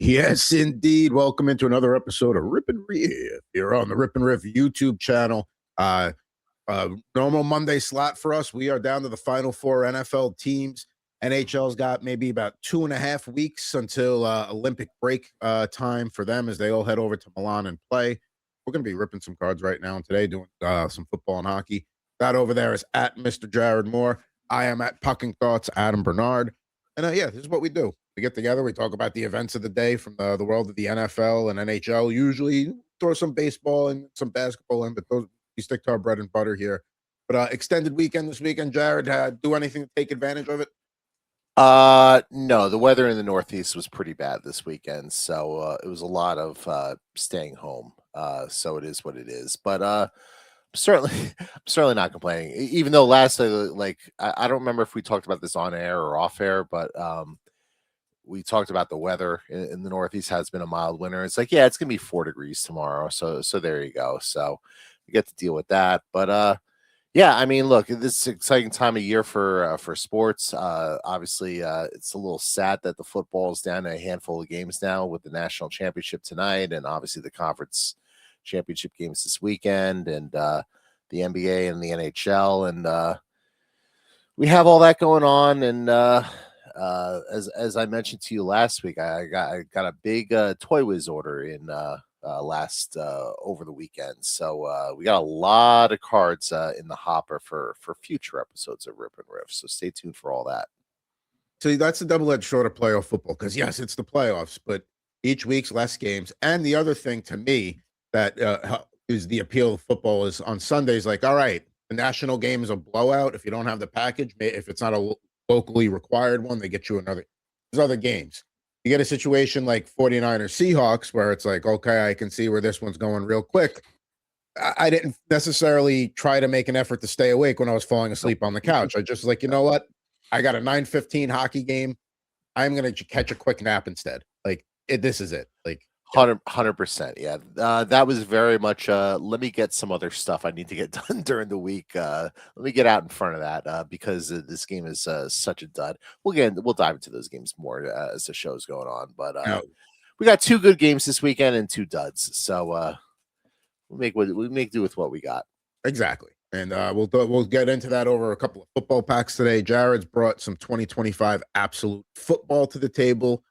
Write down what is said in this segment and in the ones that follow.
Yes, indeed. Welcome into another episode of Rip N Riff here on the Rip N Riff YouTube channel. Normal Monday slot for us. We are down to the final four NFL teams. NHL's got maybe about 2.5 weeks until Olympic break time for them as they all head over to Milan and play. We're going to be ripping some cards right now and today, doing some football and hockey. That over there is at Mr. Jared Moore. I am at Pucking Thoughts, Adam Bernard. And yeah, this is what we do. We get together, we talk about the events of the day from the world of the NFL and NHL. Usually throw some baseball and some basketball in, but we stick to our bread and butter here. But extended weekend this weekend, Jared, do anything to take advantage of it? No, the weather in the Northeast was pretty bad this weekend, so it was a lot of staying home. So it is what it is. But certainly not complaining. Even though last night, I don't remember if we talked about this on air or off air, but we talked about the weather in the Northeast has been a mild winter. It's like, yeah, it's gonna be 4 degrees tomorrow. So there you go. So we get to deal with that. But yeah, I mean, look, this is an exciting time of year for sports. Obviously, it's a little sad that the football is down to a handful of games now with the national championship tonight, and obviously the conference championship games this weekend, and the NBA and the NHL, and we have all that going on. And as I mentioned to you last week, I got a big Toy Wiz order in last over the weekend, so we got a lot of cards in the hopper for future episodes of Rip N Riff. So stay tuned for all that. So that's a double-edged sword of playoff football because yes, it's the playoffs, but each week's less games. And the other thing to me that is the appeal of football is on Sundays, like, all right, the national game is a blowout. If you don't have the package, if it's not a locally required one, they get you another. There's other games. You get a situation like 49ers Seahawks where it's like, okay, I can see where this one's going real quick. I didn't necessarily try to make an effort to stay awake when I was falling asleep on the couch. I just like, you know what? I got a 9:15 hockey game. I'm going to catch a quick nap instead. Like this is it. Like 100%. Yeah. That was very much, let me get some other stuff I need to get done during the week. Let me get out in front of that because this game is such a dud. We'll dive into those games more as the show's going on, but we got 2 good games this weekend and 2 duds. So we make do with what we got. Exactly. And we'll get into that over a couple of football packs today. Jared's brought some 2025 absolute football to the table.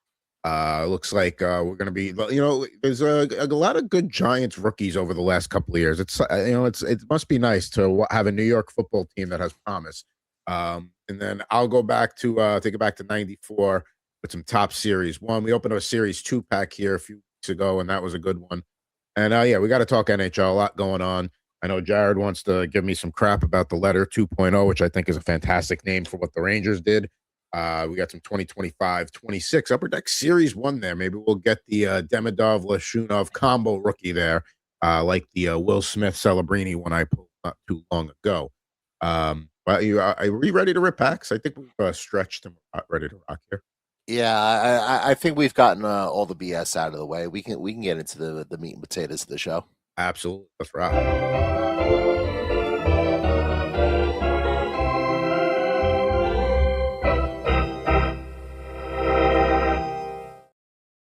Looks like we're going to be, there's a lot of good Giants rookies over the last couple of years. It must be nice to have a New York football team that has promise. And then I'll go back to take it back to 94 with some top series one. We opened a series 2 pack here a few weeks ago, and that was a good one. And yeah, we got to talk NHL, a lot going on. I know Jared wants to give me some crap about the letter 2.0, which I think is a fantastic name for what the Rangers did. We got some 2025-26 Upper Deck Series 1 there. Maybe we'll get the Demidov Lashunov combo rookie there, like the Will Smith Celebrini one I pulled not too long ago. But are we ready to rip packs? I think we've stretched and ready to rock here. Yeah, I think we've gotten all the BS out of the way. We can get into the meat and potatoes of the show. Absolutely. Let's rock.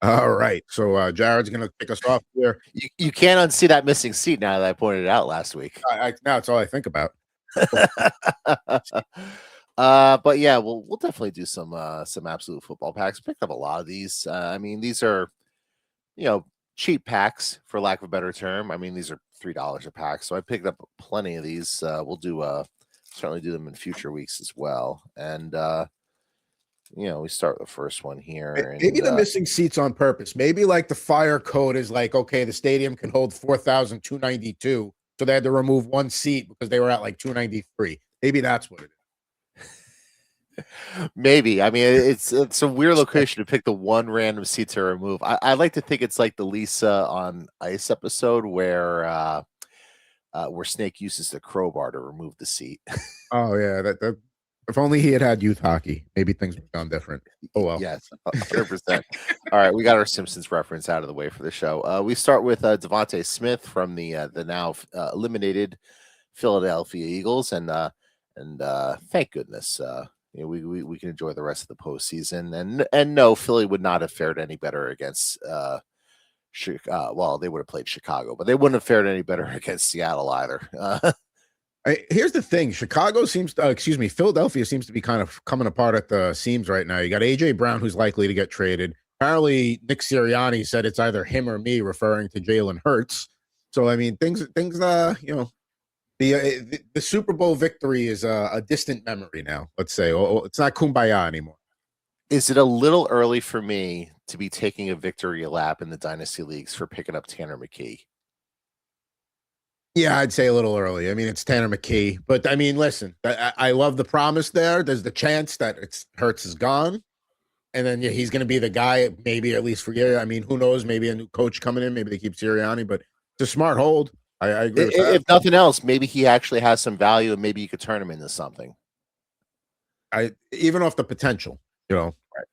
All right. So Jared's going to kick us off here. You can't unsee that missing seat now that I pointed it out last week. Now it's all I think about. But yeah, we'll definitely do some absolute football packs. Picked up a lot of these. I mean, these are, cheap packs for lack of a better term. I mean, these are $3 a pack. So I picked up plenty of these. We'll certainly do them in future weeks as well. And, we start with the first one here. Maybe the missing seats on purpose. Maybe like the fire code is like, okay, the stadium can hold 4,292. So they had to remove one seat because they were at like 293. Maybe that's what it is. Maybe. I mean, it's a weird location to pick the one random seat to remove. I like to think it's like the Lisa on Ice episode where Snake uses the crowbar to remove the seat. Oh yeah, that if only he had youth hockey, maybe things would have gone different. Oh well. Yes, 100%. All right, we got our Simpsons reference out of the way for the show. We start with Devontae Smith from the now eliminated Philadelphia Eagles, and thank goodness. we can enjoy the rest of the postseason. And no, Philly would not have fared any better against well, they would have played Chicago, but they wouldn't have fared any better against Seattle either. Here's the thing: Philadelphia seems to be kind of coming apart at the seams right now. You got AJ Brown, who's likely to get traded. Apparently, Nick Sirianni said it's either him or me, referring to Jalen Hurts. So, I mean, things, the Super Bowl victory is a distant memory now. Let's say, it's not kumbaya anymore. Is it a little early for me to be taking a victory lap in the dynasty leagues for picking up Tanner McKee? Yeah, I'd say a little early. I mean, it's Tanner McKee, but I mean, listen, I love the promise there. There's the chance that Hurts is gone, and then he's going to be the guy, maybe at least for a year. I mean, who knows? Maybe a new coach coming in. Maybe they keep Sirianni, but it's a smart hold. I agree with that. If nothing else, maybe he actually has some value, and maybe you could turn him into something. Even off the potential,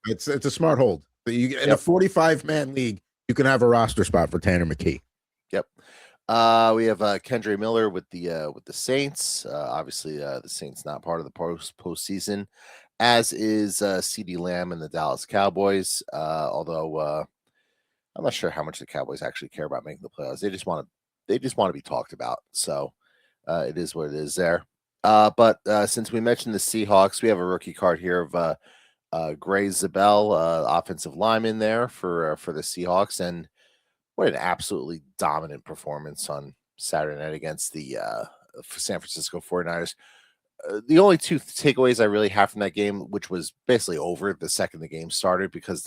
it's a smart hold. In a 45-man league, you can have a roster spot for Tanner McKee. Yep. We have Kendre Miller with the Saints. Obviously, the Saints not part of the postseason, as is CeeDee Lamb and the Dallas Cowboys. Although I'm not sure how much the Cowboys actually care about making the playoffs. They just want to be talked about. So it is what it is there. But since we mentioned the Seahawks, we have a rookie card here of Gray Zabel, offensive lineman there for the Seahawks, and what an absolutely dominant performance on Saturday night against the San Francisco 49ers. The only two takeaways I really have from that game, which was basically over the second the game started, because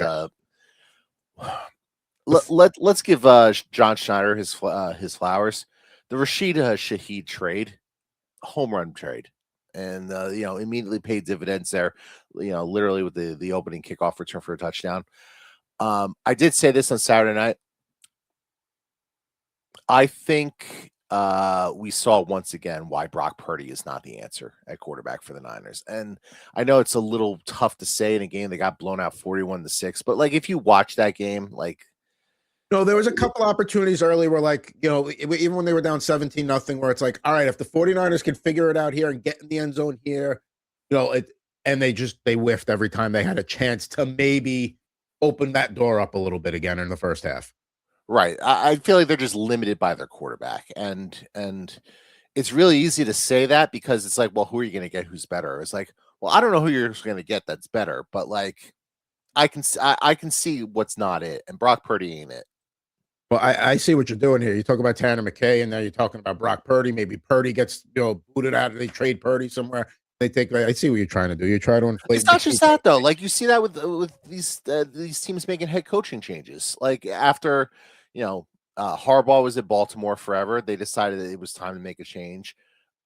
let's give John Schneider his flowers. The Rashid Shaheed trade, home run trade, and immediately paid dividends there. Literally with the opening kickoff return for a touchdown. I did say this on Saturday night. I think we saw once again why Brock Purdy is not the answer at quarterback for the Niners. And I know it's a little tough to say in a game that got blown out 41-6, but like, if you watch that game, like, no, there was a couple opportunities early where, even when they were down 17-0, where it's like, all right, if the 49ers can figure it out here and get in the end zone here, and they whiffed every time they had a chance to maybe open that door up a little bit again in the first half. Right. I feel like they're just limited by their quarterback. And it's really easy to say that, because it's like, well, who are you going to get who's better? It's like, well, I don't know who you're going to get that's better, but like, I can see what's not it, and Brock Purdy ain't it. Well, I see what you're doing here. You talk about Tanner McKay, and now you're talking about Brock Purdy. Maybe Purdy gets booted out, and they trade Purdy somewhere. They take. I see what you're trying to do. You try to inflate. It's not just that though. Like, you see that with these teams making head coaching changes. Like, after Harbaugh was at Baltimore forever, they decided that it was time to make a change.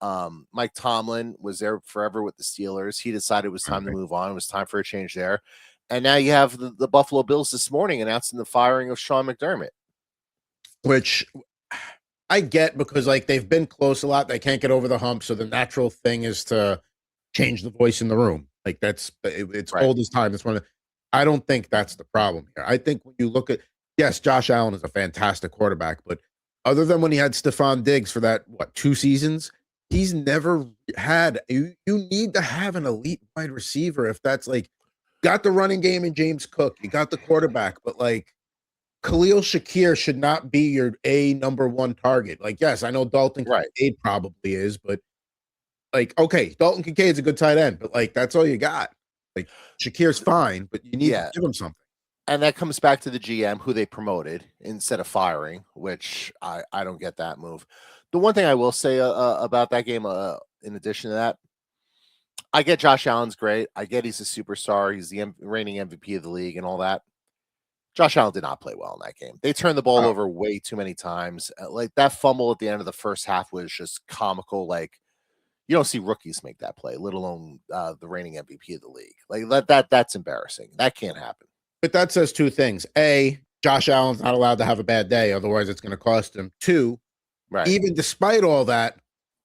Mike Tomlin was there forever with the Steelers. He decided it was time to move on. It was time for a change there. And now you have the Buffalo Bills this morning announcing the firing of Sean McDermott. Which I get, because they've been close a lot. They can't get over the hump. So the natural thing is to change the voice in the room. Like, it's right. Old as time. I don't think that's the problem here. I think when you look at, yes, Josh Allen is a fantastic quarterback, but other than when he had Stephon Diggs for that, 2 seasons, he's never had, you need to have an elite wide receiver. If that's got the running game in James Cook, you got the quarterback, but Khalil Shakir should not be your number one target. Yes, I know Dalton Kincaid probably is, but okay, Dalton Kincaid's a good tight end, but that's all you got. Shakir's fine, but you need to give him something. And that comes back to the GM, who they promoted instead of firing, which I don't get that move. The one thing I will say about that game, in addition to that, I get Josh Allen's great. I get he's a superstar. He's the reigning MVP of the league and all that. Josh Allen did not play well in that game. They turned the ball over way too many times. That fumble at the end of the first half was just comical. You don't see rookies make that play, let alone the reigning MVP of the league. That's embarrassing. That can't happen. But that says 2 things. A, Josh Allen's not allowed to have a bad day, otherwise it's going to cost him. 2, even despite all that,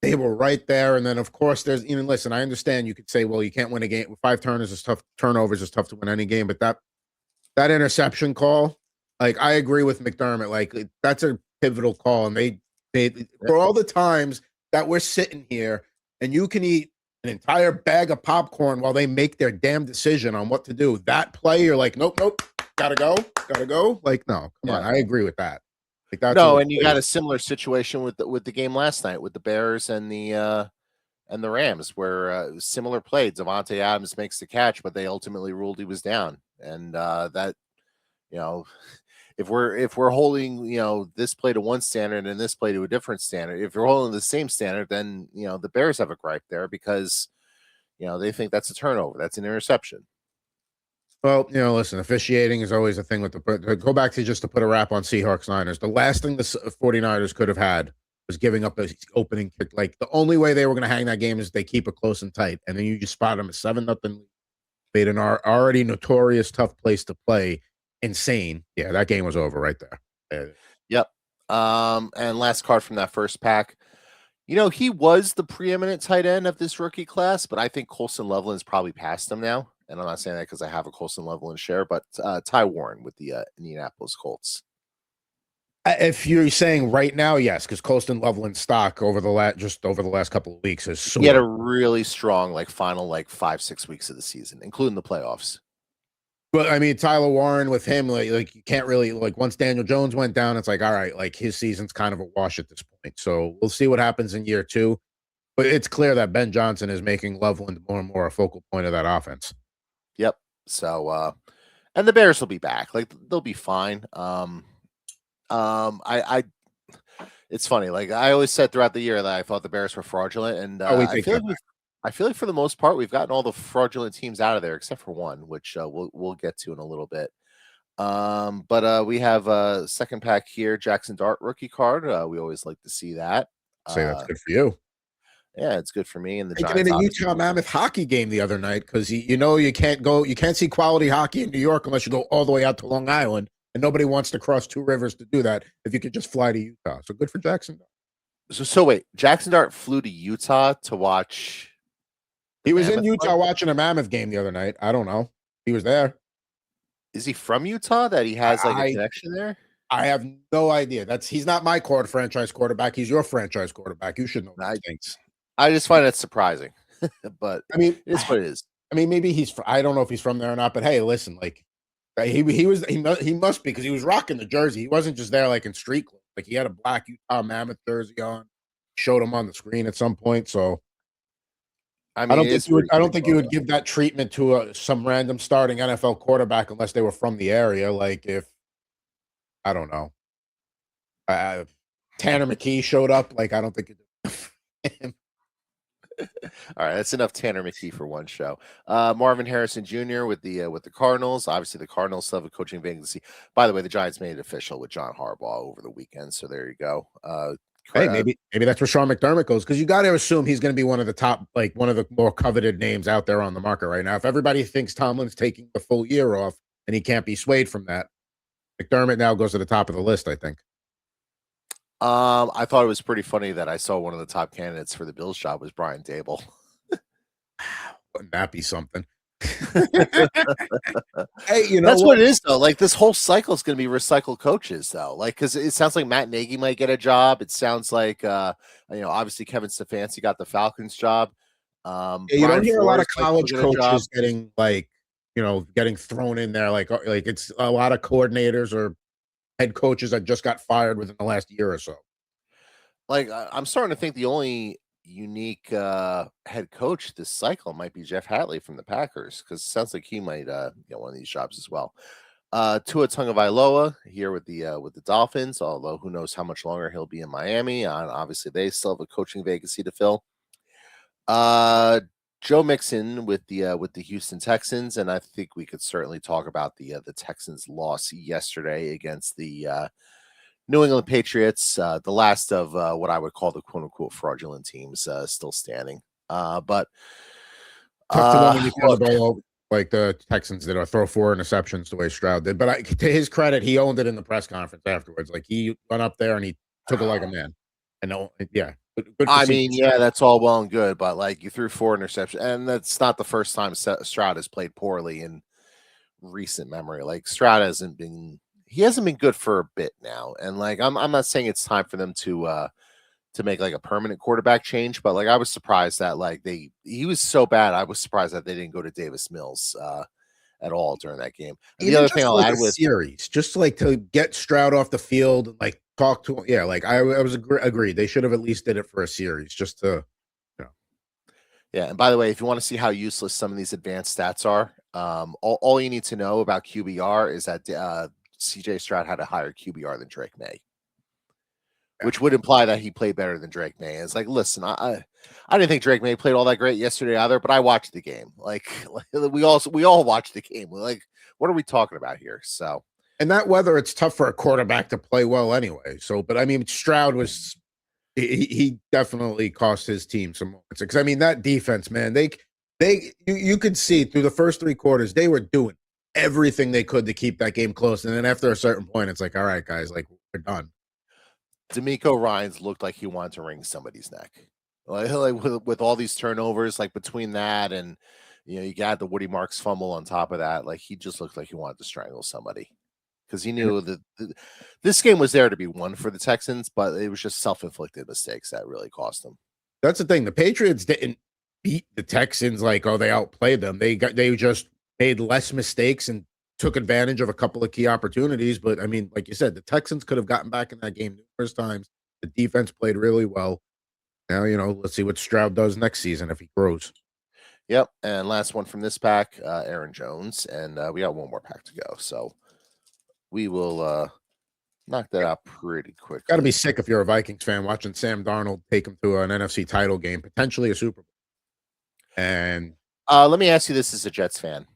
they were right there. And then, of course, there's listen, I understand you could say, well, you can't win a game with 5 turnovers is tough to win any game, but that interception call, I agree with McDermott. That's a pivotal call. And they for all the times that we're sitting here, and you can eat an entire bag of popcorn while they make their damn decision on what to do. That play, you're like, nope, gotta go. Like, no, come on. I agree with that. Like, that's no, and you got a similar situation with the game last night with the Bears and the Rams, where similar play. Devontae Adams makes the catch, but they ultimately ruled he was down, and that, you know, if we're holding, you know, this play to one standard and this play to a different standard, if you're holding the same standard, then, you know, the Bears have a gripe there because, you know, they think that's a turnover, that's an interception. Well, you know, listen, officiating is always a thing with the go back to just to put a wrap on Seahawks Niners. The last thing the 49ers could have had was giving up the opening kick. Like, the only way they were going to hang that game is they keep it close and tight, and then you just spot them at 7-0. Made an already notorious tough place to play insane. Yeah, that game was over right there. Yep. And last card from that first pack. You know, he was the preeminent tight end of this rookie class, but I think Colson Loveland's probably past him now. And I'm not saying that because I have a Colson Loveland share, but Ty Warren with the Indianapolis Colts. If you're saying right now, yes, because Colston Loveland's stock over the last couple of weeks is he had a really strong final 5-6 weeks of the season, including the playoffs. But I mean, Tyler Warren with him, like you can't really, once Daniel Jones went down, it's like, all right, like his season's kind of a wash at this point. So we'll see what happens in year 2. But it's clear that Ben Johnson is making Loveland more and more a focal point of that offense. Yep. So and the Bears will be back. Like, they'll be fine. It's funny. Like, I always said throughout the year that I thought the Bears were fraudulent, and I feel like for the most part we've gotten all the fraudulent teams out of there except for one, which we'll get to in a little bit. But we have a second pack here, Jackson Dart rookie card. We always like to see that. Say that's good for you. Yeah, it's good for me. And the Giants, in a Utah Mammoth hockey game the other night, because you can't see quality hockey in New York unless you go all the way out to Long Island, and nobody wants to cross 2 rivers to do that if you could just fly to Utah. So good for Jackson Dart. So wait, Jackson Dart flew to Utah to watch. He was in Utah watching a Mammoth game the other night. I don't know. He was there. Is he from Utah that he has a connection there? I have no idea. He's not my franchise quarterback. He's your franchise quarterback. You should know these things. I just find it surprising, but I mean, it's what it is. I mean, maybe I don't know if he's from there or not, but hey, listen, like he must be, because he was rocking the jersey. He wasn't just there like in street clothes. Like, he had a black Utah Mammoth jersey on. Showed him on the screen at some point. So I don't think you would give that treatment to some random starting NFL quarterback unless they were from the area. Like, if I don't know, Tanner McKee showed up, like, I don't think it. All right, that's enough Tanner McKee for one show. Marvin Harrison Jr. with the Cardinals. Obviously, the Cardinals still have a coaching vacancy. By the way, the Giants made it official with John Harbaugh over the weekend. So there you go. Hey, maybe that's where Sean McDermott goes, because you got to assume he's going to be one of the top, like one of the more coveted names out there on the market right now. If everybody thinks Tomlin's taking the full year off and he can't be swayed from that, McDermott now goes to the top of the list, I think. I thought it was pretty funny that I saw one of the top candidates for the Bills job was Brian Dable. Wouldn't that be something? Hey, that's what it is, though. Like, this whole cycle is going to be recycled coaches, though. Like, because it sounds like Matt Nagy might get a job. It sounds like, obviously Kevin Stefanski got the Falcons job. You don't hear a lot of college coaches getting getting thrown in there. Like it's a lot of coordinators or head coaches that just got fired within the last year or so. Like, I'm starting to think the only unique head coach this cycle might be Jeff Hadley from the Packers, because it sounds like he might get one of these jobs as well. Tua Tagovailoa here with the Dolphins, although who knows how much longer he'll be in Miami. Obviously, they still have a coaching vacancy to fill. Joe Mixon with the Houston Texans, and I think we could certainly talk about the Texans' loss yesterday against the New England Patriots, the last of what I would call the quote unquote fraudulent teams still standing. But tough to know when you throw the ball like the Texans did, or throw 4 interceptions the way Stroud did. But to his credit, he owned it in the press conference afterwards. Like, he went up there and he took it like a man. And yeah. I mean, yeah, that's all well and good, but like, you threw 4 interceptions, and that's not the first time Stroud has played poorly in recent memory. Like, Stroud hasn't been good for a bit now, and like, I'm not saying it's time for them to to make like a permanent quarterback change, but like I was surprised that like he was so bad. I was surprised that they didn't go to Davis Mills at all during that game. And the Even other thing just I'll like add a with series, just like to get Stroud off the field and like talk to him. Yeah, like I was agreed. They should have at least did it for a series just to, you know. yeah. And by the way, if you want to see how useless some of these advanced stats are, all you need to know about QBR is that CJ Stroud had a higher QBR than Drake May, which would imply that he played better than Drake May. It's like, listen, I didn't think Drake May played all that great yesterday either, but I watched the game. Like we all watched the game. We're like, what are we talking about here? So, And that weather, it's tough for a quarterback to play well anyway. So, but I mean, Stroud was he definitely cost his team some moments because I mean that defense, man, you could see through the first 3 quarters they were doing everything they could to keep that game close, and then after a certain point, it's like, all right, guys, like we're done. D'Amico Ryans looked like he wanted to wring somebody's neck. Like with all these turnovers, like between that and you got the Woody Marks fumble on top of that, like he just looked like he wanted to strangle somebody because he knew that this game was there to be won for the Texans, but it was just self-inflicted mistakes that really cost them. That's the thing. The Patriots didn't beat the Texans like, oh, they outplayed them. They just made less mistakes and took advantage of a couple of key opportunities. But I mean, like you said, the Texans could have gotten back in that game numerous times. The defense played really well. Now, let's see what Stroud does next season if he grows. Yep. And last one from this pack, Aaron Jones. And we got one more pack to go. So we will knock that out pretty quick. Got to be sick if you're a Vikings fan watching Sam Darnold take him to an NFC title game, potentially a Super Bowl. And let me ask you this as a Jets fan.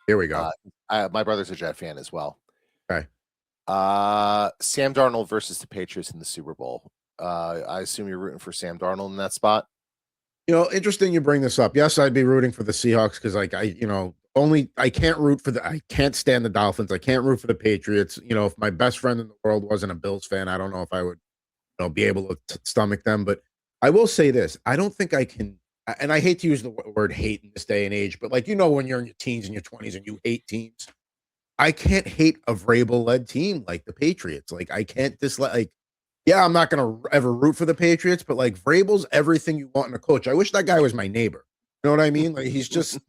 Here we go. My brother's a Jet fan as well. Okay. Sam Darnold versus the Patriots in the Super Bowl. I assume you're rooting for Sam Darnold in that spot. Interesting you bring this up. Yes, I'd be rooting for the Seahawks because, like, I can't stand the Dolphins. I can't root for the Patriots. If my best friend in the world wasn't a Bills fan, I don't know if I would, be able to stomach them. But I will say this: I don't think I can. And I hate to use the word hate in this day and age, but when you're in your teens and your 20s and you hate teams, I can't hate a Vrabel-led team like the Patriots. Like, I can't dislike. Like, yeah, I'm not gonna ever root for the Patriots, but like Vrabel's everything you want in a coach. I wish that guy was my neighbor. You know what I mean? Like, he's just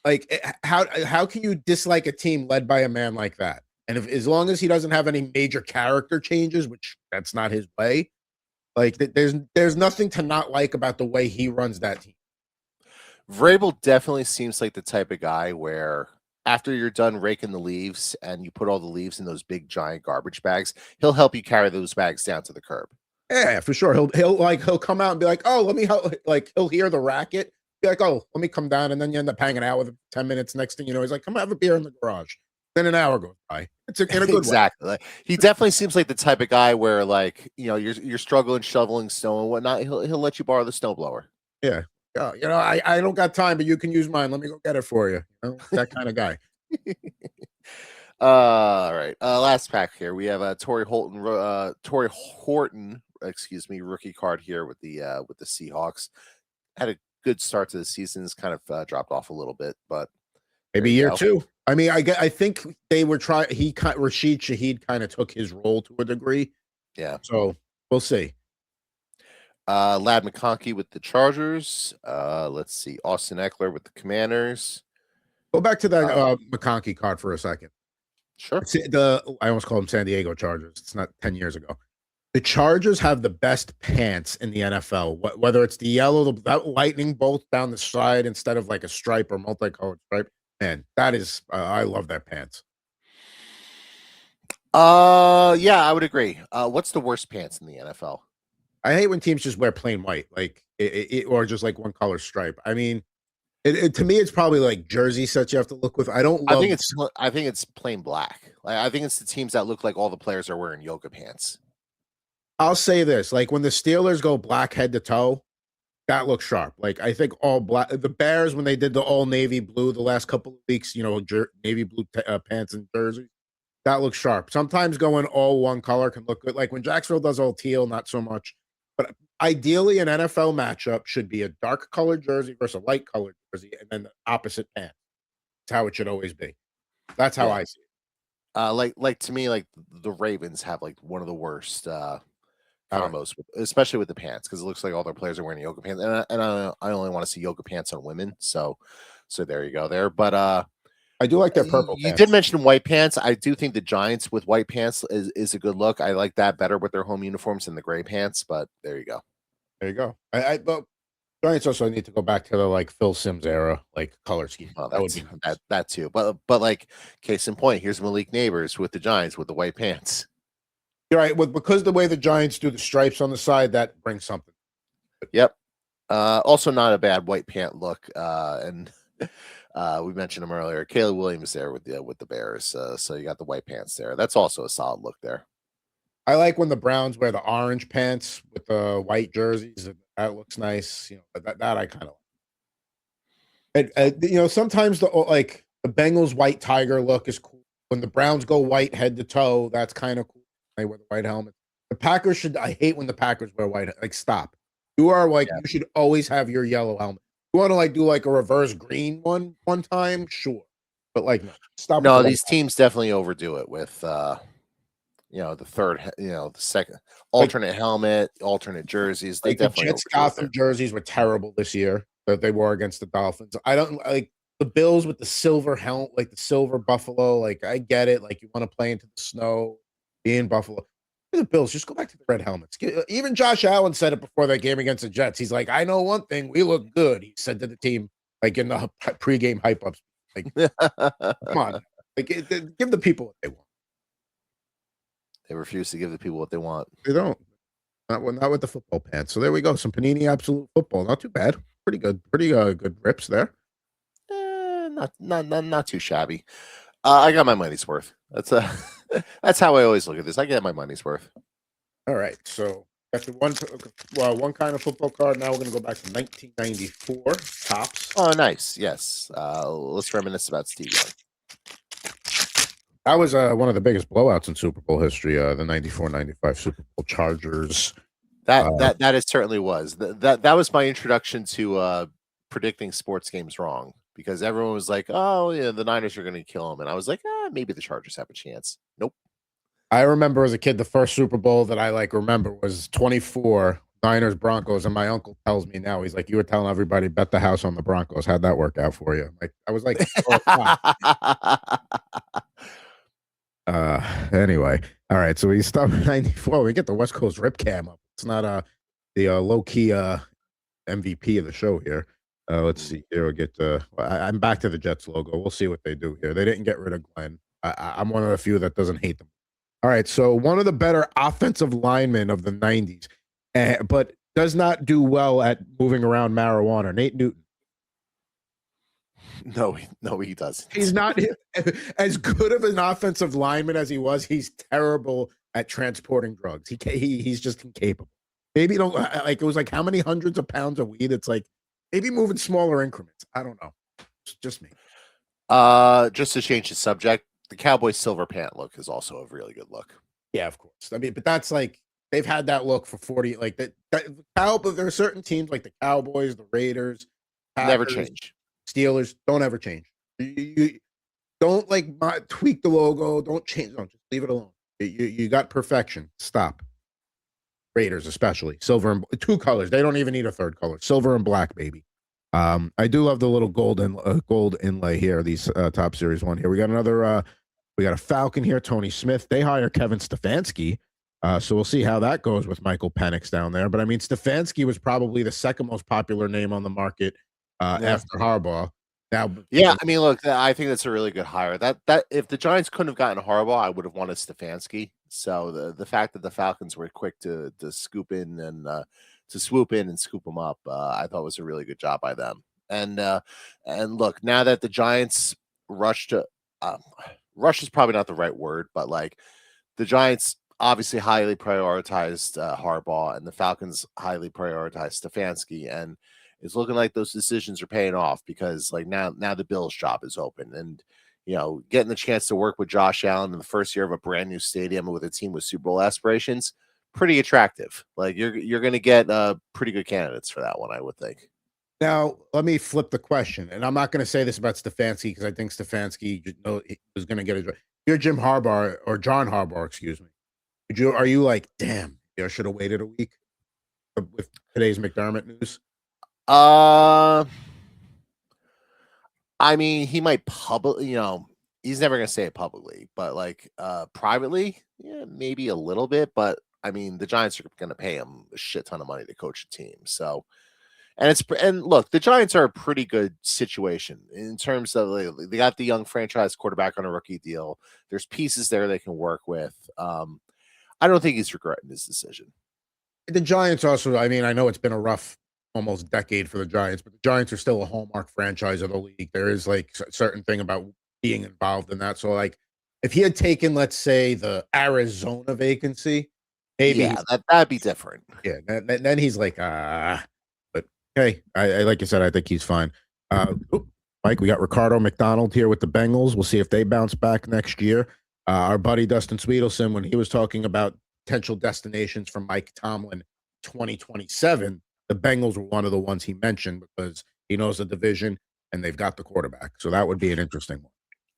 like, how can you dislike a team led by a man like that? And as long as he doesn't have any major character changes, which that's not his way, like there's nothing to not like about the way he runs that team. Vrabel definitely seems like the type of guy where after you're done raking the leaves and you put all the leaves in those big giant garbage bags, he'll help you carry those bags down to the curb. Yeah, for sure. He'll come out and be like, oh, let me help. Like, he'll hear the racket, be like, oh, let me come down, and then you end up hanging out with him 10 minutes. Next thing you know, he's like, come have a beer in the garage. Then an hour goes by. It's in a good exactly. Like, he definitely seems like the type of guy where, like, you're struggling shoveling snow and whatnot. He'll let you borrow the snowblower. Yeah. I don't got time, but you can use mine. Let me go get it for you. That kind of guy. All right. Last pack here. We have Torrey Horton, rookie card here with the Seahawks. Had a good start to the season. It's kind of dropped off a little bit, but maybe year 2. I mean, I think they were trying. Rashid Shaheed kind of took his role to a degree. Yeah. So we'll see. Ladd McConkey with the Chargers. Let's see. Austin Eckler with the Commanders. Go back to that McConkey card for a second. Sure. I almost called them San Diego Chargers. It's not 10 years ago. The Chargers have the best pants in the NFL. Whether it's the yellow, that lightning bolt down the side instead of like a stripe or multicolored stripe. Man, that is, I love that pants. Yeah, I would agree. What's the worst pants in the NFL? I hate when teams just wear plain white, like or just like one color stripe. I mean, to me, it's probably like jersey sets you have to look with. I think it's plain black. Like, I think it's the teams that look like all the players are wearing yoga pants. I'll say this: like when the Steelers go black head to toe, that looks sharp. Like, I think all black. The Bears, when they did the all navy blue the last couple of weeks, navy blue pants and jerseys, that looks sharp. Sometimes going all one color can look good. Like when Jacksonville does all teal, not so much. But ideally, an NFL matchup should be a dark colored jersey versus a light colored jersey, and then the opposite pants. That's how it should always be. That's how I see it. Like to me, like the Ravens have like one of the worst combos, especially with the pants, because it looks like all their players are wearing yoga pants, and I only want to see yoga pants on women. So there you go there. But I do like their purple you pants. did mention white pants. I do think the Giants with white pants is a good look. I like that better with their home uniforms than the gray pants. But there you go. There you go. But Giants also need to go back to the like Phil Simms era, like color scheme. Well, That would be that too. But like case in point, here's Malik Neighbors with the Giants with the white pants. You're right. Because the way the Giants do the stripes on the side, that brings something. Yep. Also not a bad white pant look. And we mentioned him earlier. Caleb Williams there with the Bears. So you got the white pants there. That's also a solid look there. I like when the Browns wear the orange pants with the white jerseys. That looks nice. That I kind of like. And sometimes the Bengals white tiger look is cool. When the Browns go white head to toe, that's kind of cool. They wear the white helmet. The Packers should. I hate when the Packers wear white. Like, stop. You are you should always have your yellow helmet. You want to do a reverse green one time, sure, but no, stop. No, these teams definitely overdo it with the third, the second alternate helmet, alternate jerseys. They definitely the Jets Gotham jerseys were terrible this year that they wore against the Dolphins. I don't like the Bills with the silver helmet, like the silver buffalo. I get it. You want to play into the snow. Be in Buffalo. The Bills, just go back to the red helmets. Even Josh Allen said it before that game against the Jets. He's like, I know one thing. We look good. He said to the team, in the pregame hype ups. Come on. Give the people what they want. They refuse to give the people what they want. They don't. Not with the football pants. So there we go. Some Panini Absolute Football. Not too bad. Pretty good. Pretty good rips there. Not too shabby. I got my money's worth. That's how I always look at this. I get my money's worth. All right. So after one kind of football card, now we're going to go back to 1994 Topps. Oh, nice. Yes. Let's reminisce about Steve Young. That was one of the biggest blowouts in Super Bowl history. The 94-95 Super Bowl Chargers. That it certainly was. That was my introduction to predicting sports games wrong. Because everyone was like, oh, yeah, the Niners are going to kill him. And I was like, maybe the Chargers have a chance. Nope. I remember as a kid, the first Super Bowl that I remember was 24 Niners Broncos. And my uncle tells me now, he's like, you were telling everybody, bet the house on the Broncos. How'd that work out for you? I was like, anyway. All right. So we start with 94. We get the West Coast Rip Cam up. It's not the low key MVP of the show here. Let's see here. We'll get I'm back to the Jets logo. We'll see what they do here. They didn't get rid of Glenn. I'm one of the few that doesn't hate them. All right. So one of the better offensive linemen of the 90s, but does not do well at moving around marijuana. Nate Newton. No, he doesn't. He's not as good of an offensive lineman as he was. He's terrible at transporting drugs. He's just incapable. Maybe don't it was how many hundreds of pounds of weed. It's maybe moving smaller increments. I don't know. It's just me. Just to change the subject, the Cowboys silver pant look is also a really good look. Yeah, of course. I mean, but that's they've had that look for 40. But there are certain teams like the Cowboys, the Raiders, Packers, never change. Steelers don't ever change. You don't tweak the logo. Don't change. Don't just leave it alone. You got perfection. Stop. Raiders, especially silver and two colors. They don't even need a third color. Silver and black, baby. I do love the little gold inlay here. These Top Series one here. We got another. We got a Falcon here. Tony Smith. They hire Kevin Stefanski. So we'll see how that goes with Michael Penix down there. But I mean, Stefanski was probably the second most popular name on the market after Harbaugh. Now, yeah, I mean, look, I think that's a really good hire. That if the Giants couldn't have gotten Harbaugh, I would have wanted Stefanski. So the fact that the Falcons were quick to scoop in and to swoop in and scoop them up, I thought was a really good job by them. And look, now that the Giants rush is probably not the right word, but the Giants obviously highly prioritized Harbaugh, and the Falcons highly prioritized Stefanski, and it's looking like those decisions are paying off because now the Bills' job is open, and getting the chance to work with Josh Allen in the first year of a brand new stadium with a team with Super Bowl aspirations, pretty attractive. You're going to get pretty good candidates for that one, I would think. Now, let me flip the question, and I'm not going to say this about Stefanski because I think Stefanski was going to get it. If you're Jim Harbaugh or John Harbaugh, excuse me. Are you damn, or should have waited a week with today's McDermott news? I mean, he might publicly, he's never going to say it publicly, but like privately, yeah, maybe a little bit. But I mean, the Giants are going to pay him a shit ton of money to coach a team. So, and look, the Giants are a pretty good situation in terms of they got the young franchise quarterback on a rookie deal. There's pieces there they can work with. I don't think he's regretting his decision. The Giants also, I mean, I know it's been a rough almost decade for the Giants, but the Giants are still a hallmark franchise of the league. There is like a certain thing about being involved in that. So, like, if he had taken, let's say, the Arizona vacancy, maybe that'd be different. Yeah, then he's like, but hey, I like you said, I think he's fine. Mike, we got Ricardo McDonald here with the Bengals. We'll see if they bounce back next year. Our buddy Dustin Sweetelson, when he was talking about potential destinations for Mike Tomlin 2027, the Bengals were one of the ones he mentioned because he knows the division and they've got the quarterback. So that would be an interesting one.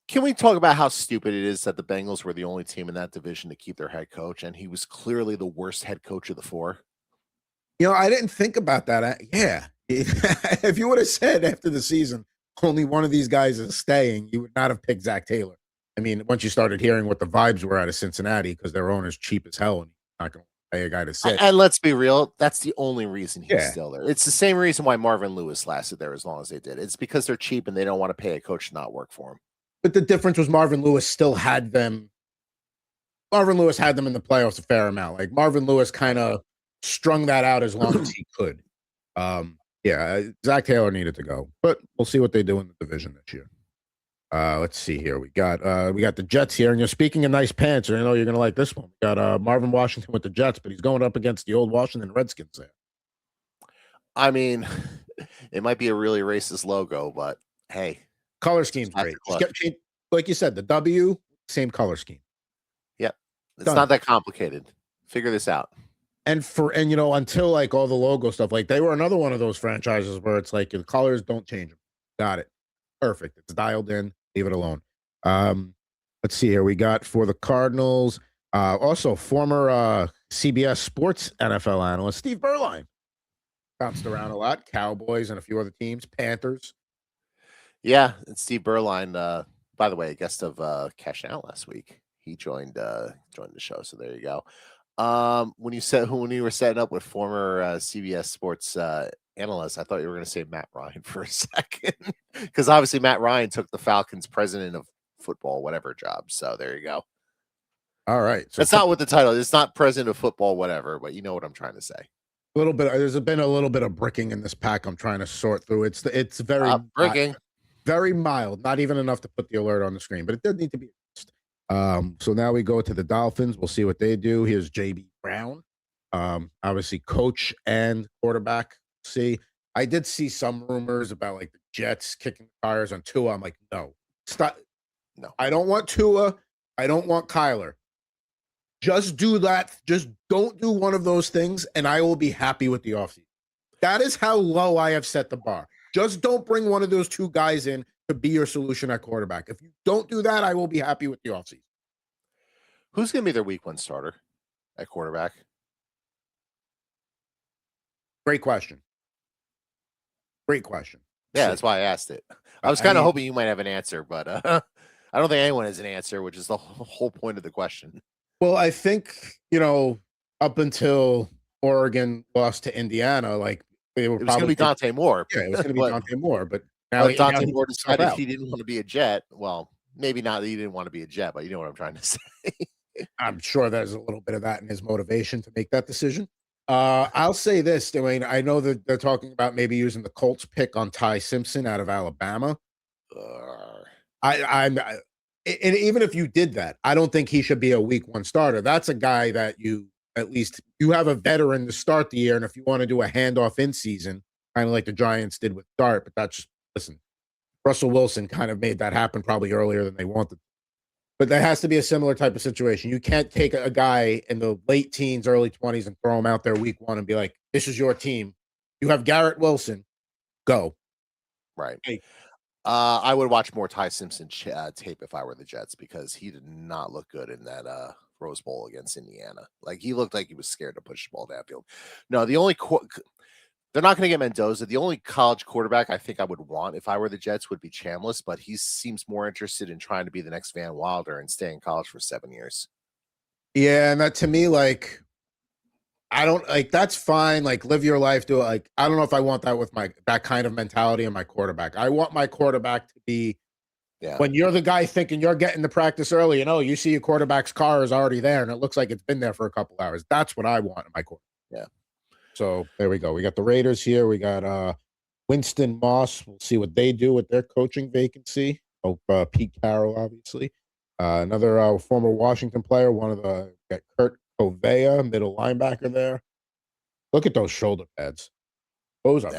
Can we talk about how stupid it is that the Bengals were the only team in that division to keep their head coach, and he was clearly the worst head coach of the four? I didn't think about that. Yeah. If you would have said after the season, only one of these guys is staying, you would not have picked Zach Taylor. I mean, once you started hearing what the vibes were out of Cincinnati, because their owner's cheap as hell and he's not going to pay a guy to sit. And let's be real, that's the only reason he's still there. It's the same reason why Marvin Lewis lasted there as long as they did. It's because they're cheap and they don't want to pay a coach to not work for him. But the difference was Marvin Lewis still had them. Marvin Lewis had them in the playoffs a fair amount. Like Marvin Lewis kind of strung that out as long as he could. Zach Taylor needed to go, but we'll see what they do in the division this year. Let's see here. We got the Jets here, and you're speaking of nice pants, and I know you're going to like this one. We got Marvin Washington with the Jets, but he's going up against the old Washington Redskins there. I mean, it might be a really racist logo, but hey. Color scheme's great. Like you said, the W, same color scheme. Yep. It's not that complicated. Figure this out. And until like all the logo stuff, like they were another one of those franchises where it's like the colors don't change them. Got it. Perfect. It's dialed in. Leave it alone. Let's see here. We got for the Cardinals, also former CBS Sports NFL analyst Steve Berline. Bounced around a lot. Cowboys and a few other teams. Panthers. Yeah, and Steve Berline, by the way, a guest of Cash Out last week. He joined the show, so there you go. When you were setting up with former CBS Sports analyst, I thought you were going to say Matt Ryan for a second, because obviously Matt Ryan took the Falcons president of football, whatever job. So there you go. All right, so that's not what the title is. It's not president of football, whatever, but you know what I'm trying to say. A little bit. There's been a little bit of bricking in this pack. I'm trying to sort through. It's very bricking. Very mild, not even enough to put the alert on the screen, but it did need to be. So now we go to the Dolphins. We'll see what they do. Here's JB Brown, obviously coach and quarterback. See, I did see some rumors about like the Jets kicking the tires on Tua. I'm like, no, stop. No, I don't want Tua. I don't want Kyler. Just do that. Just don't do one of those things, and I will be happy with the offseason. That is how low I have set the bar. Just don't bring one of those two guys in to be your solution at quarterback. If you don't do that, I will be happy with the offseason. Who's going to be their week one starter at quarterback? Great question. Yeah, that's why I asked it. I was kind of hoping you might have an answer, but I don't think anyone has an answer, which is the whole point of the question. Well, I think, up until Oregon lost to Indiana, like, it was going to be Dante Moore. Yeah, it was going to be Dante Moore, but now Dante Moore decided he didn't want to be a Jet. Well, maybe not that he didn't want to be a Jet, but you know what I'm trying to say. I'm sure there's a little bit of that in his motivation to make that decision. I'll say this, Dwayne. I know that they're talking about maybe using the Colts pick on Ty Simpson out of Alabama. And even if you did that, I don't think he should be a week one starter. That's a guy that you have a veteran to start the year. And if you want to do a handoff in season, kind of like the Giants did with Dart, but listen, Russell Wilson kind of made that happen probably earlier than they wanted. But there has to be a similar type of situation. You can't take a guy in the late teens, early 20s and throw him out there week one and be like, this is your team. You have Garrett Wilson. Go. Right. Hey. I would watch more Ty Simpson tape if I were the Jets, because he did not look good in that Rose Bowl against Indiana. Like, he looked like he was scared to push the ball downfield. No, the only they're not going to get Mendoza. The only college quarterback I think I would want if I were the Jets would be Chambliss, but he seems more interested in trying to be the next Van Wilder and stay in college for 7 years. Yeah, and that to me, like, I don't like that's fine. Like, live your life, do it. Like, I don't know if I want that with that kind of mentality in my quarterback. I want my quarterback to be when you're the guy thinking you're getting to practice early, you see your quarterback's car is already there and it looks like it's been there for a couple hours. That's what I want in my quarterback. Yeah. So there we go. We got the Raiders here. We got Winston Moss. We'll see what they do with their coaching vacancy. Oh, Pete Carroll, obviously. Another former Washington player. Got Kurt Covea, middle linebacker there. Look at those shoulder pads. Those are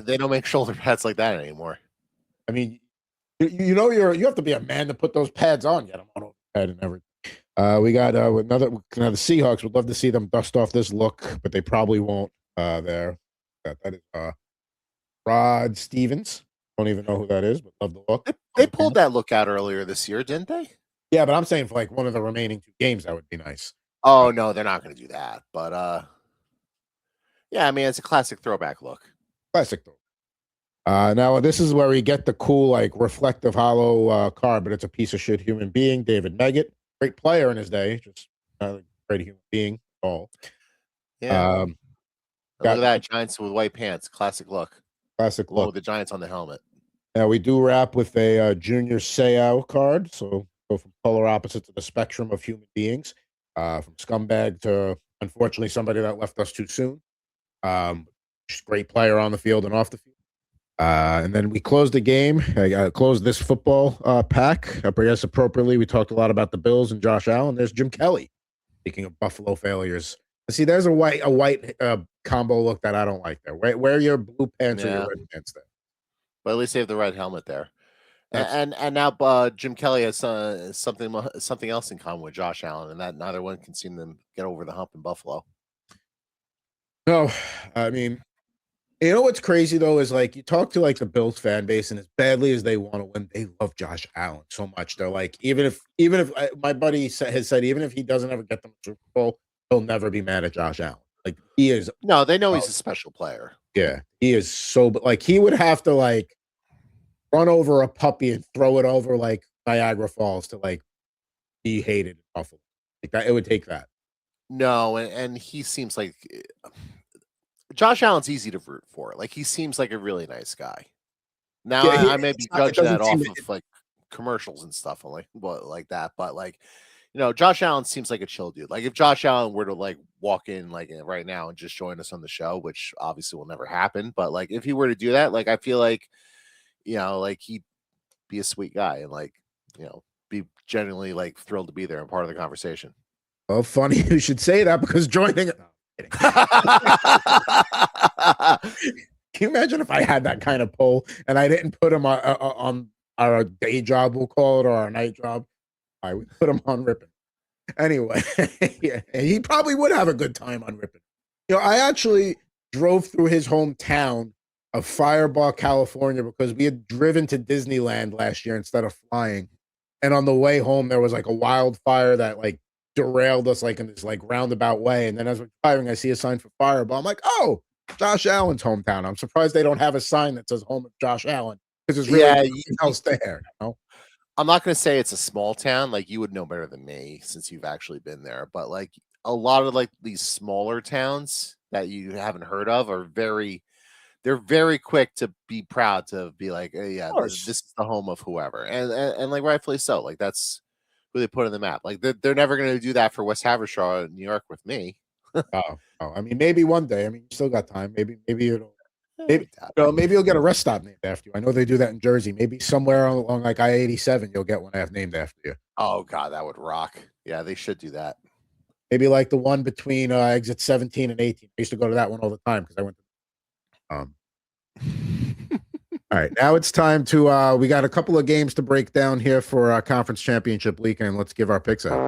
they don't make shoulder pads like that anymore. I mean, you have to be a man to put those pads on. Get them on over the head and everything. We got the Seahawks. Would love to see them dust off this look, but they probably won't. There, that is Rod Stevens. Don't even know who that is, but love the look. They pulled that look out earlier this year, didn't they? Yeah, but I'm saying for like one of the remaining 2 games, that would be nice. Oh no, they're not going to do that. But yeah, I mean, it's a classic throwback look. Classic though. Now this is where we get the cool, like, reflective hollow card, but it's a piece of shit human being. David Meggett, great player in his day, just not a great human being at all. Yeah. Look at that, Giants with white pants, classic look. Classic look. With the Giants on the helmet. Now we do wrap with a Junior Seau card, so go from polar opposites of the spectrum of human beings, from scumbag to unfortunately somebody that left us too soon. Just great player on the field and off the field. And then we closed the game. I closed this football pack. I guess appropriately, we talked a lot about the Bills and Josh Allen. There's Jim Kelly. Speaking of Buffalo failures, see, there's a white combo look that I don't like there. Wear your blue pants or your red pants there. But at least they have the red helmet there. And now Jim Kelly has something else in common with Josh Allen, and that neither one can seem to get over the hump in Buffalo. No, I mean, you know what's crazy though is, like, you talk to like the Bills fan base, and as badly as they want to win, they love Josh Allen so much. They're like, even if my buddy has said, even if he doesn't ever get them a Super Bowl, he'll never be mad at Josh Allen. Like, he is. No, they know he's a special player. Yeah, he is so. Like, he would have to like run over a puppy and throw it over like Niagara Falls to like be hated in Buffalo. Like that, it would take that. No, and he seems like Josh Allen's easy to root for. Like, he seems like a really nice guy. Now, I may be judging that off of like commercials and stuff like that, but like, Josh Allen seems like a chill dude. Like, if Josh Allen were to like walk in like right now and just join us on the show, which obviously will never happen, but like if he were to do that, like I feel like, like he'd be a sweet guy and like, be genuinely like thrilled to be there and part of the conversation. Oh, funny you should say that, because joining. Can you imagine if I had that kind of pull and I didn't put him on our day job, we'll call it, or our night job? I would put him on Rip N. Anyway, yeah, he probably would have a good time on Rip N. I actually drove through his hometown of Firebaugh, California, because we had driven to Disneyland last year instead of flying. And on the way home, there was like a wildfire that like derailed us like in this like roundabout way. And then as we're driving, I see a sign for Firebaugh. I'm like, oh, Josh Allen's hometown. I'm surprised they don't have a sign that says home of Josh Allen, because there's really nothing else there. I'm not going to say it's a small town. Like, you would know better than me since you've actually been there. But like a lot of like these smaller towns that you haven't heard of they're very quick to be proud to be like, hey, yeah, this is the home of whoever. And like rightfully so. Like, that's who they put on the map. Like, they're never going to do that for West Havershaw in New York with me. I mean, maybe one day. I mean, you still got time. Maybe you'll get a rest stop named after you. I know they do that in Jersey. Maybe somewhere along like I-87, you'll get one named after you. Oh God, that would rock. Yeah, they should do that. Maybe like the one between exit 17 and 18. I used to go to that one all the time because I went to. All right, now it's time to. We got a couple of games to break down here for our conference championship weekend. Let's give our picks out.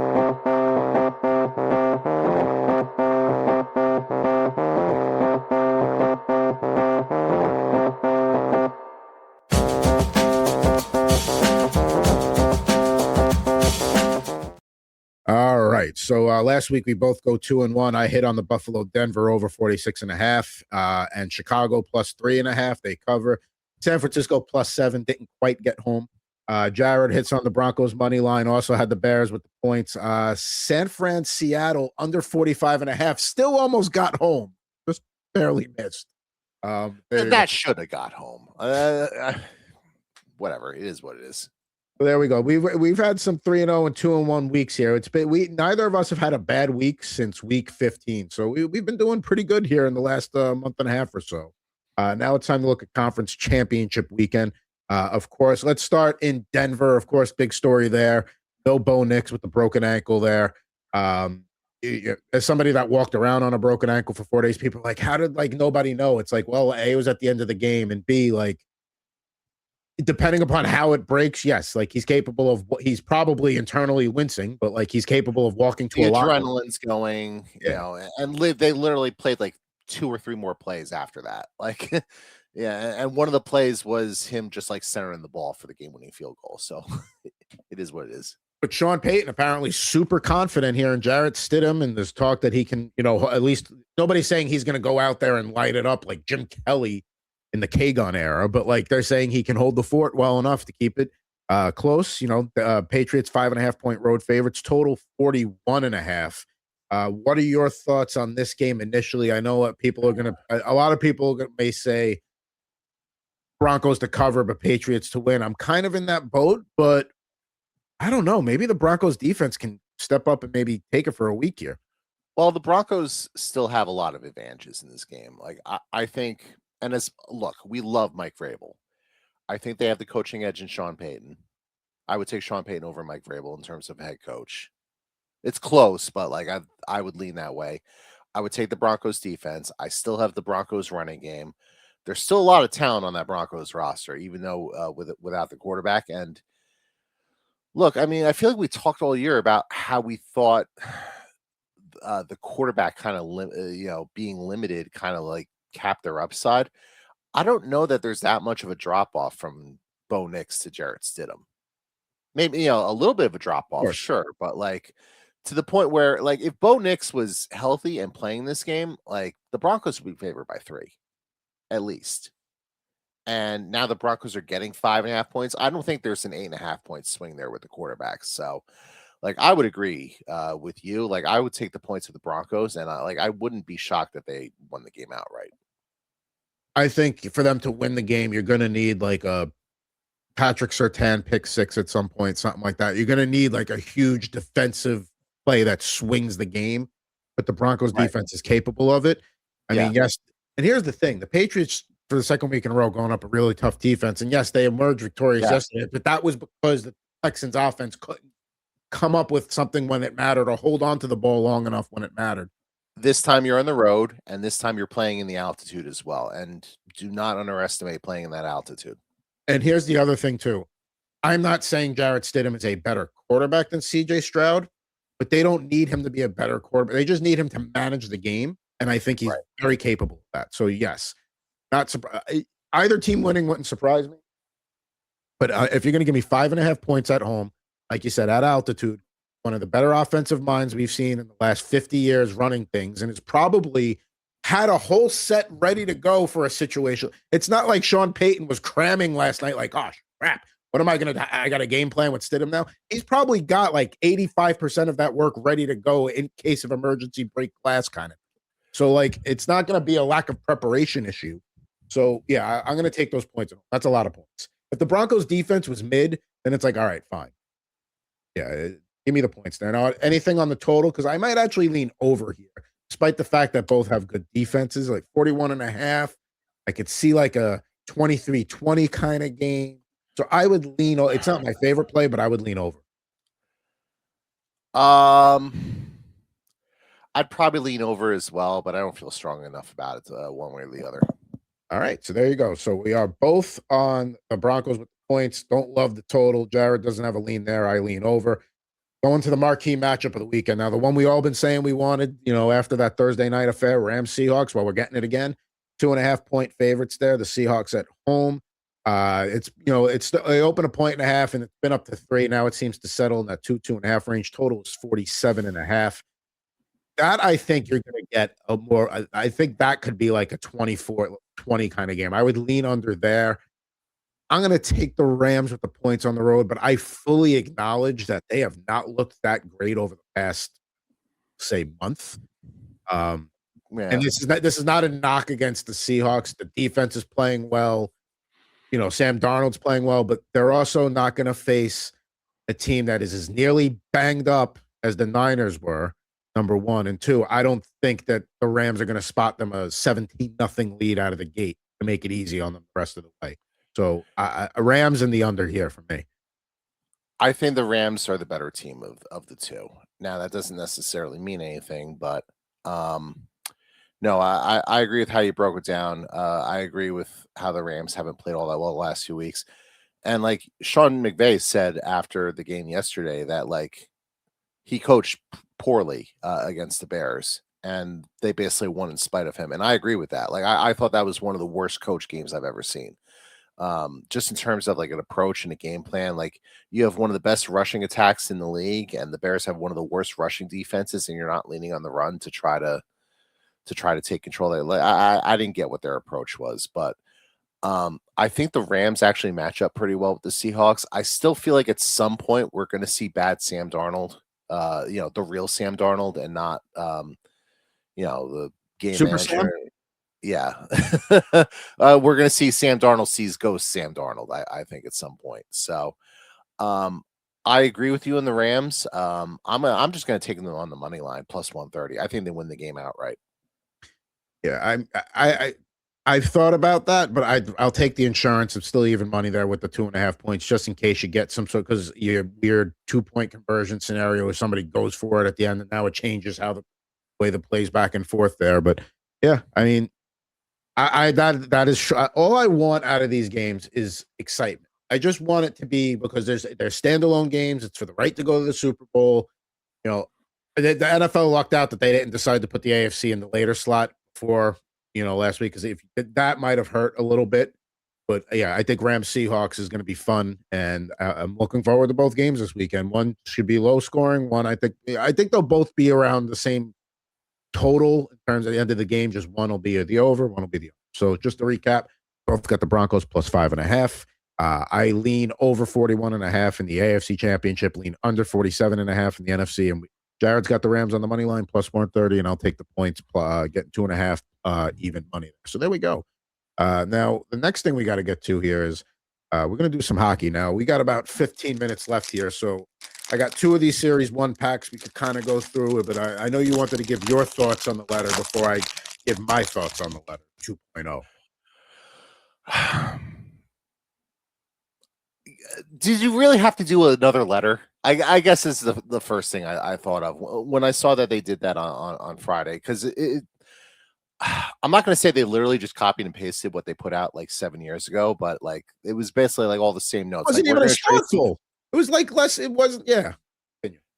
All right. right. So last week we both go 2-1. I hit on the Buffalo Denver over 46.5, and Chicago +3.5. They cover. San Francisco +7 didn't quite get home. Jared hits on the Broncos money line. Also had the Bears with the points. San Fran, Seattle under 45.5. Still almost got home. Just barely missed. That should have got home. Whatever. It is what it is. Well, there we go. We've had some 3-0 and 2-1 weeks here. It's been neither of us have had a bad week since week 15. So we've been doing pretty good here in the last month and a half or so. Now it's time to look at conference championship weekend. Of course, let's start in Denver. Of course, big story there. No Bo Nix with the broken ankle there. As somebody that walked around on a broken ankle for 4 days, people are like, how did nobody know? It's like, well, A, it was at the end of the game, and B, depending upon how it breaks, yes, he's capable of what he's probably internally wincing, but he's capable of walking to the a locker room. Adrenaline's going, and they literally played 2 or 3 more plays after that. Yeah, and one of the plays was him just centering the ball for the game-winning field goal. So it is what it is. But Sean Payton apparently super confident here in Jarrett Stidham, and there's talk that he can, at least nobody's saying he's going to go out there and light it up like Jim Kelly in the K-Gun era, but they're saying he can hold the fort well enough to keep it close. The Patriots 5.5-point road favorites, total 41.5. What are your thoughts on this game initially? I know a lot of people may say Broncos to cover, but Patriots to win. I'm kind of in that boat, but I don't know. Maybe the Broncos defense can step up and maybe take it for a week here. Well, the Broncos still have a lot of advantages in this game. I think, and we love Mike Vrabel. I think they have the coaching edge in Sean Payton. I would take Sean Payton over Mike Vrabel in terms of head coach. It's close, but I would lean that way. I would take the Broncos defense. I still have the Broncos running game. There's still a lot of talent on that Broncos roster, even though without the quarterback. And look, I mean, I feel like we talked all year about how we thought the quarterback kind of, being limited kind of capped their upside. I don't know that there's that much of a drop off from Bo Nix to Jarrett Stidham. Maybe, a little bit of a drop off, sure. But to the point where if Bo Nix was healthy and playing this game, the Broncos would be favored by 3. At least. And now the Broncos are getting 5.5 points. I don't think there's an 8.5 point swing there with the quarterback. So, I would agree with you. I would take the points of the Broncos, and I wouldn't be shocked if they won the game outright. I think for them to win the game, you're going to need a Patrick Surtain pick 6 at some point, something like that. You're going to need a huge defensive play that swings the game, but the Broncos defense is capable of it. I mean, yes. And here's the thing. The Patriots, for the second week in a row, going up a really tough defense. And yes, they emerged victorious yesterday, but that was because the Texans offense couldn't come up with something when it mattered or hold on to the ball long enough when it mattered. This time you're on the road, and this time you're playing in the altitude as well. And do not underestimate playing in that altitude. And here's the other thing, too. I'm not saying Jarrett Stidham is a better quarterback than C.J. Stroud, but they don't need him to be a better quarterback. They just need him to manage the game. And I think he's very capable of that. So, yes, not surprised. Either team winning wouldn't surprise me. But if you're going to give me 5.5 points at home, like you said, at altitude, one of the better offensive minds we've seen in the last 50 years running things, and it's probably had a whole set ready to go for a situation. It's not like Sean Payton was cramming last night gosh, crap. What am I going to do? I got a game plan with Stidham now. He's probably got 85% of that work ready to go in case of emergency break glass kind of. So, it's not going to be a lack of preparation issue. So, yeah, I'm going to take those points. That's a lot of points. If the Broncos defense was mid, then it's all right, fine. Yeah, give me the points there. Now, anything on the total? Because I might actually lean over here, despite the fact that both have good defenses, 41.5. I could see a 23-20 kind of game. So I would lean. It's not my favorite play, but I would lean over. I'd probably lean over as well, but I don't feel strong enough about it one way or the other. All right, so there you go. So we are both on the Broncos with the points. Don't love the total. Jared doesn't have a lean there. I lean over. Going to the marquee matchup of the weekend. Now, the one we all been saying we wanted, after that Thursday night affair, Rams Seahawks. Well, we're getting it again. 2.5 point favorites there. The Seahawks at home. It's they opened a 1.5 and it's been up to 3. Now it seems to settle in that 2.5 range. Total is 47.5. That I think you're going to get a more. I think that could be like a 24-20 kind of game. I would lean under there. I'm going to take the Rams with the points on the road, but I fully acknowledge that they have not looked that great over the past, say, month. And this is not a knock against the Seahawks. The defense is playing well. Sam Darnold's playing well, but they're also not going to face a team that is as nearly banged up as the Niners were, number one. And two, I don't think that the Rams are going to spot them a 17-0 lead out of the gate to make it easy on them the rest of the way. So Rams in the under here for me. I think the Rams are the better team of the two. Now, that doesn't necessarily mean anything, but no, I agree with how you broke it down. I agree with how the Rams haven't played all that well the last few weeks. And like Sean McVay said after the game yesterday that like he coached poorly against the Bears and they basically won in spite of him. And I agree with that. Like I thought that was one of the worst coach games I've ever seen. Just in terms of like an approach and a game plan, like you have one of the best rushing attacks in the league and the Bears have one of the worst rushing defenses and you're not leaning on the run to try to take control of it. I didn't get what their approach was, but I think the Rams actually match up pretty well with the Seahawks. I still feel like at some point we're going to see bad Sam Darnold, the real Sam Darnold and not, the game Super manager. Sam? Yeah. We're going to see Sam Darnold sees ghost Sam Darnold, I think at some point. So I agree with you on the Rams. I'm just going to take them on the money line plus 130. I think they win the game outright. Yeah, I've thought about that, but I'll take the insurance of still even money there with the 2.5 points, just in case you get some sort, because your weird 2-point conversion scenario where somebody goes for it at the end, and now it changes how the way the plays back and forth there. But yeah, I mean, that is all I want out of these games is excitement. I just want it to be because they're standalone games. It's for the right to go to the Super Bowl. The NFL lucked out that they didn't decide to put the AFC in the later slot for last week, because if that might have hurt a little bit. But yeah, I think Rams Seahawks is going to be fun, and I'm looking forward to both games this weekend. One should be low scoring. One, I think they'll both be around the same total in terms of the end of the game. Just one will be the over, one will be the under. So just to recap, both got the Broncos plus 5.5. I lean over 41.5 in the AFC Championship, lean under 47.5 in the NFC, and Jared's got the Rams on the money line plus 130, and I'll take the points, getting 2.5 even money there. So there we go. Now, the next thing we got to get to here is we're going to do some hockey. Now, we got about 15 minutes left here, so I got 2 of these Series 1 packs we could kind of go through it, but I know you wanted to give your thoughts on the letter before I give my thoughts on the letter 2.0. Did you really have to do another letter? I guess is the first thing I thought of when I saw that they did that on Friday, because I'm not going to say they literally just copied and pasted what they put out like 7 years ago, but like it was basically like all the same notes. It wasn't even as thoughtful. It was like less. It wasn't. Yeah.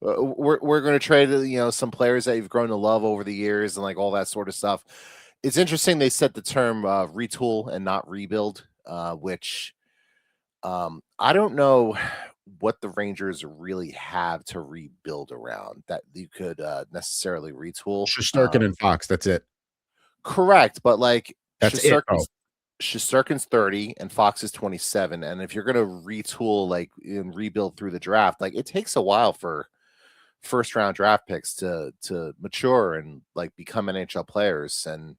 We're going to trade some players that you've grown to love over the years and like all that sort of stuff. It's interesting they said the term retool and not rebuild, which I don't know what the Rangers really have to rebuild around that you could necessarily retool. Shesterkin and Fox, that's it. Correct, but like that's Shesterkin's 30 and Fox is 27, and if you're going to retool like and rebuild through the draft, like it takes a while for first round draft picks to mature and like become NHL players. And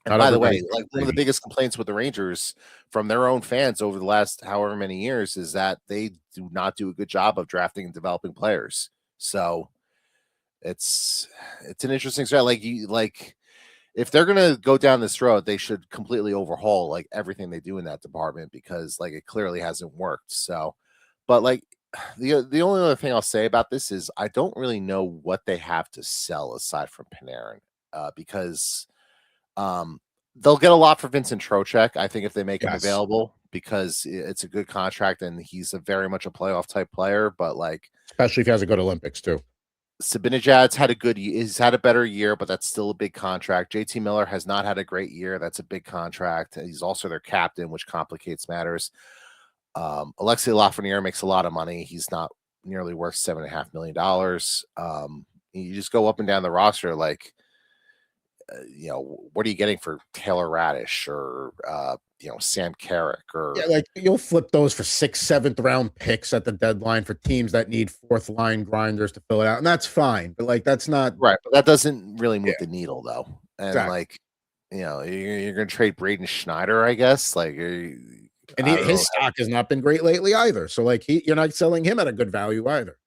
by the way, like one of the biggest complaints with the Rangers from their own fans over the last however many years is that they do not do a good job of drafting and developing players. So it's an interesting strategy. Like if they're gonna go down this road, they should completely overhaul like everything they do in that department, because like it clearly hasn't worked. So, but like the only other thing I'll say about this is I don't really know what they have to sell aside from Panarin, because they'll get a lot for Vincent Trocheck, I think, if they make him available, because it's a good contract and he's very much a playoff type player. But like, especially if he has a good Olympics too. Sabinajad's had he's had a better year, but that's still a big contract. JT Miller has not had a great year. That's a big contract. He's also their captain, which complicates matters. Alexei Lafreniere makes a lot of money. He's not nearly worth $7.5 million. You just go up and down the roster, like, what are you getting for Taylor Radish or Sam Carrick or like you'll flip those for 6th, 7th round picks at the deadline for teams that need 4th line grinders to fill it out, and that's fine. But like that's not right. But that doesn't really move the needle, though. And exactly. like, you're going to trade Braden Schneider, I guess. Like, his stock has not been great lately either. So like you're not selling him at a good value either.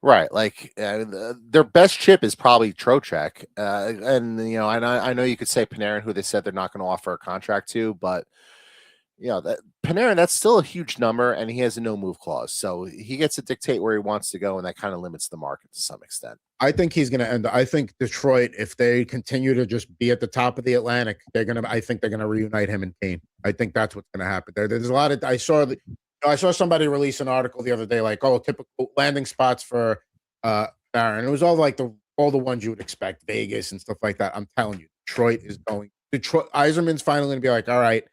Right, like their best chip is probably Trocheck, and I know you could say Panarin, who they said they're not going to offer a contract to, but that Panarin, that's still a huge number, and he has a no move clause, so he gets to dictate where he wants to go, and that kind of limits the market to some extent. I think he's going to end. I think Detroit, if they continue to just be at the top of the Atlantic, I think they're going to reunite him and Kane. I think that's what's going to happen there. There's a lot of I saw somebody release an article the other day, like, typical landing spots for Aaron. It was all like all the ones you would expect, Vegas and stuff like that. I'm telling you, Detroit. Yzerman's finally going to be like, all right,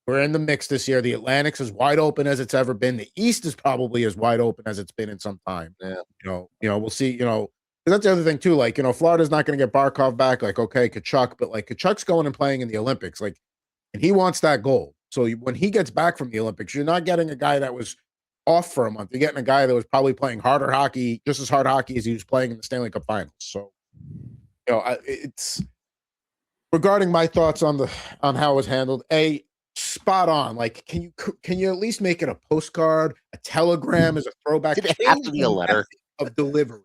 we're in the mix this year. The Atlantic's as wide open as it's ever been. The East is probably as wide open as it's been in some time. Yeah. We'll see. That's the other thing too. Like, Florida's not going to get Barkov back. Like, okay, Kachuk, but like Kachuk's going and playing in the Olympics. Like, and he wants that gold. So when he gets back from the Olympics, you're not getting a guy that was off for a month. You're getting a guy that was probably playing harder hockey, just as hard hockey as he was playing in the Stanley Cup Finals. So, it's regarding my thoughts on how it was handled. Spot on. Like, can you at least make it a postcard, a telegram as a throwback? Did it have to be a letter of delivery?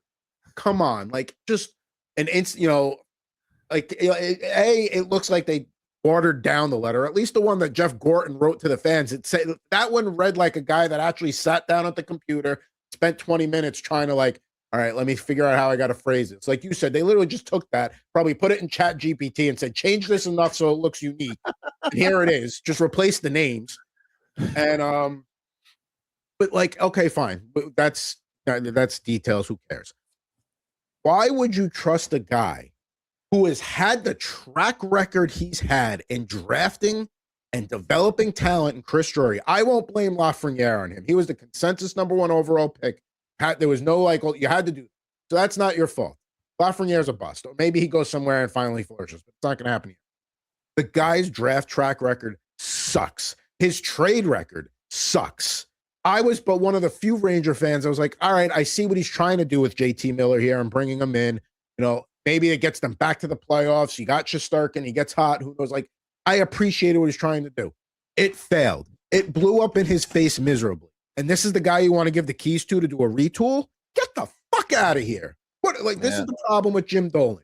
Come on, like just an instant. It looks like they watered down the letter, at least the one that Jeff Gorton wrote to the fans. It said that one read like a guy that actually sat down at the computer, spent 20 minutes trying to like, all right, let me figure out how I got to phrase it. It's like you said, they literally just took that, probably put it in Chat GPT and said, change this enough so it looks unique. And here it is. Just replace the names. And but like, okay, fine. That's details. Who cares? Why would you trust a guy who has had the track record he's had in drafting and developing talent in Chris Drury? I won't blame Lafreniere on him. He was the consensus #1 overall pick. There was no you had to do. So that's not your fault. Lafreniere's a bust. Or maybe he goes somewhere and finally flourishes, but it's not going to happen yet. The guy's draft track record sucks. His trade record sucks. I was but one of the few Ranger fans. I was like, all right, I see what he's trying to do with JT Miller here and bringing him in. Maybe it gets them back to the playoffs. You got Shesterkin. He gets hot. Who knows? Like, I appreciated what he's trying to do. It failed. It blew up in his face miserably. And this is the guy you want to give the keys to do a retool? Get the fuck out of here. This is the problem with Jim Dolan.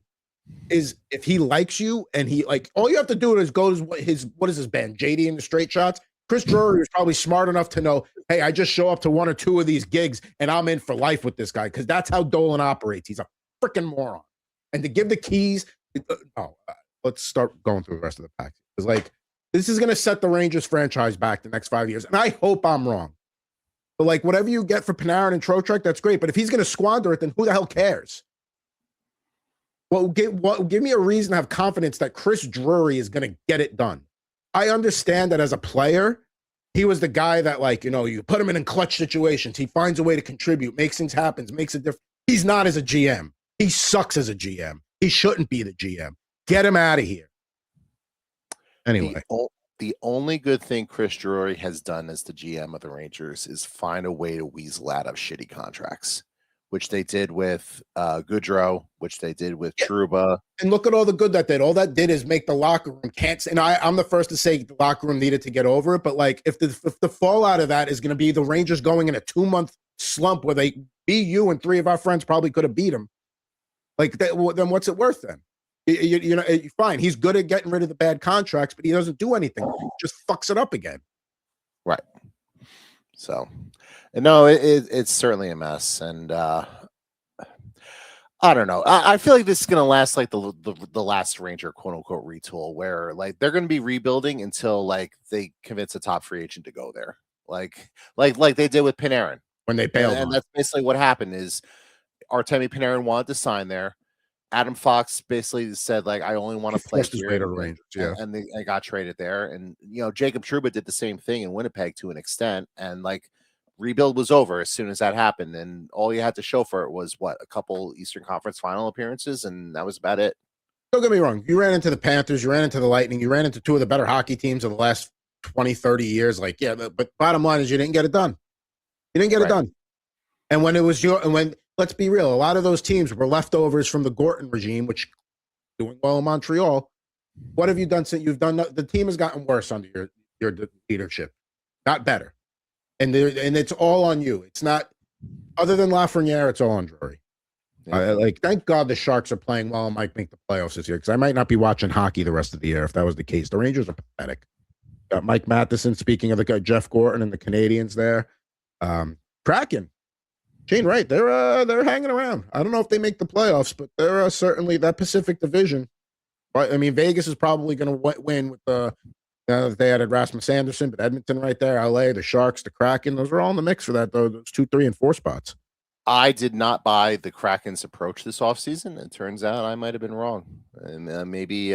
Is if he likes you and he all you have to do is go to what is his band? JD and the Straight Shots. Chris Drury is probably smart enough to know, hey, I just show up to 1 or 2 of these gigs and I'm in for life with this guy, because that's how Dolan operates. He's a freaking moron. And to give the keys, let's start going through the rest of the pack. Because this is going to set the Rangers franchise back the next 5 years. And I hope I'm wrong. But whatever you get for Panarin and Trocheck, that's great. But if he's going to squander it, then who the hell cares? Give me a reason to have confidence that Chris Drury is going to get it done. I understand that as a player, he was the guy that you put him in clutch situations. He finds a way to contribute, makes things happen, makes a difference. He's not as a GM. He sucks as a GM. He shouldn't be the GM. Get him out of here. Anyway. The only good thing Chris Drury has done as the GM of the Rangers is find a way to weasel out of shitty contracts, which they did with Goudreau, which they did with Trouba. And look at all the good that did. All that did is make the locker room and I'm the first to say the locker room needed to get over it. But if the fallout of that is going to be the Rangers going in a 2-month slump where they beat you and 3 of our friends probably could have beat them, then what's it worth then? Fine. He's good at getting rid of the bad contracts, but he doesn't do anything. He just fucks it up again. Right. So, no, it's certainly a mess. And I don't know. I feel like this is going to last like the last Ranger quote unquote retool, where they're going to be rebuilding until they convince a top free agent to go there. Like they did with Panarin when they bailed. And that's basically what happened is Artemi Panarin wanted to sign there. Adam Fox basically said, like, I only want to play Forced his here. way to the Rangers, yeah. And they got traded there. And, Jacob Trouba did the same thing in Winnipeg to an extent. And, like, rebuild was over as soon as that happened. And all you had to show for it was, a couple Eastern Conference final appearances, and that was about it. Don't get me wrong. You ran into the Panthers. You ran into the Lightning. You ran into two of the better hockey teams of the last 20, 30 years. Like, yeah, but bottom line is you didn't get it done. You didn't get it done. And when it was let's be real, a lot of those teams were leftovers from the Gorton regime, which doing well in Montreal. What have you done since you've done? The team has gotten worse under your leadership, not better. And it's all on you. It's not, other than Lafreniere, it's all on Drury. Thank God the Sharks are playing well and might make the playoffs this year, because I might not be watching hockey the rest of the year if that was the case. The Rangers are pathetic. Got Mike Matheson, speaking of the guy, Jeff Gorton and the Canadians there. Kraken, Shane Wright, they're hanging around. I don't know if they make the playoffs, but they're certainly that Pacific Division. But I mean, Vegas is probably going to win with they added Rasmus Anderson, but Edmonton right there, LA, the Sharks, the Kraken, those are all in the mix for that, though. Those 2, 3, and 4 spots. I did not buy the Kraken's approach this offseason. It turns out I might have been wrong. And maybe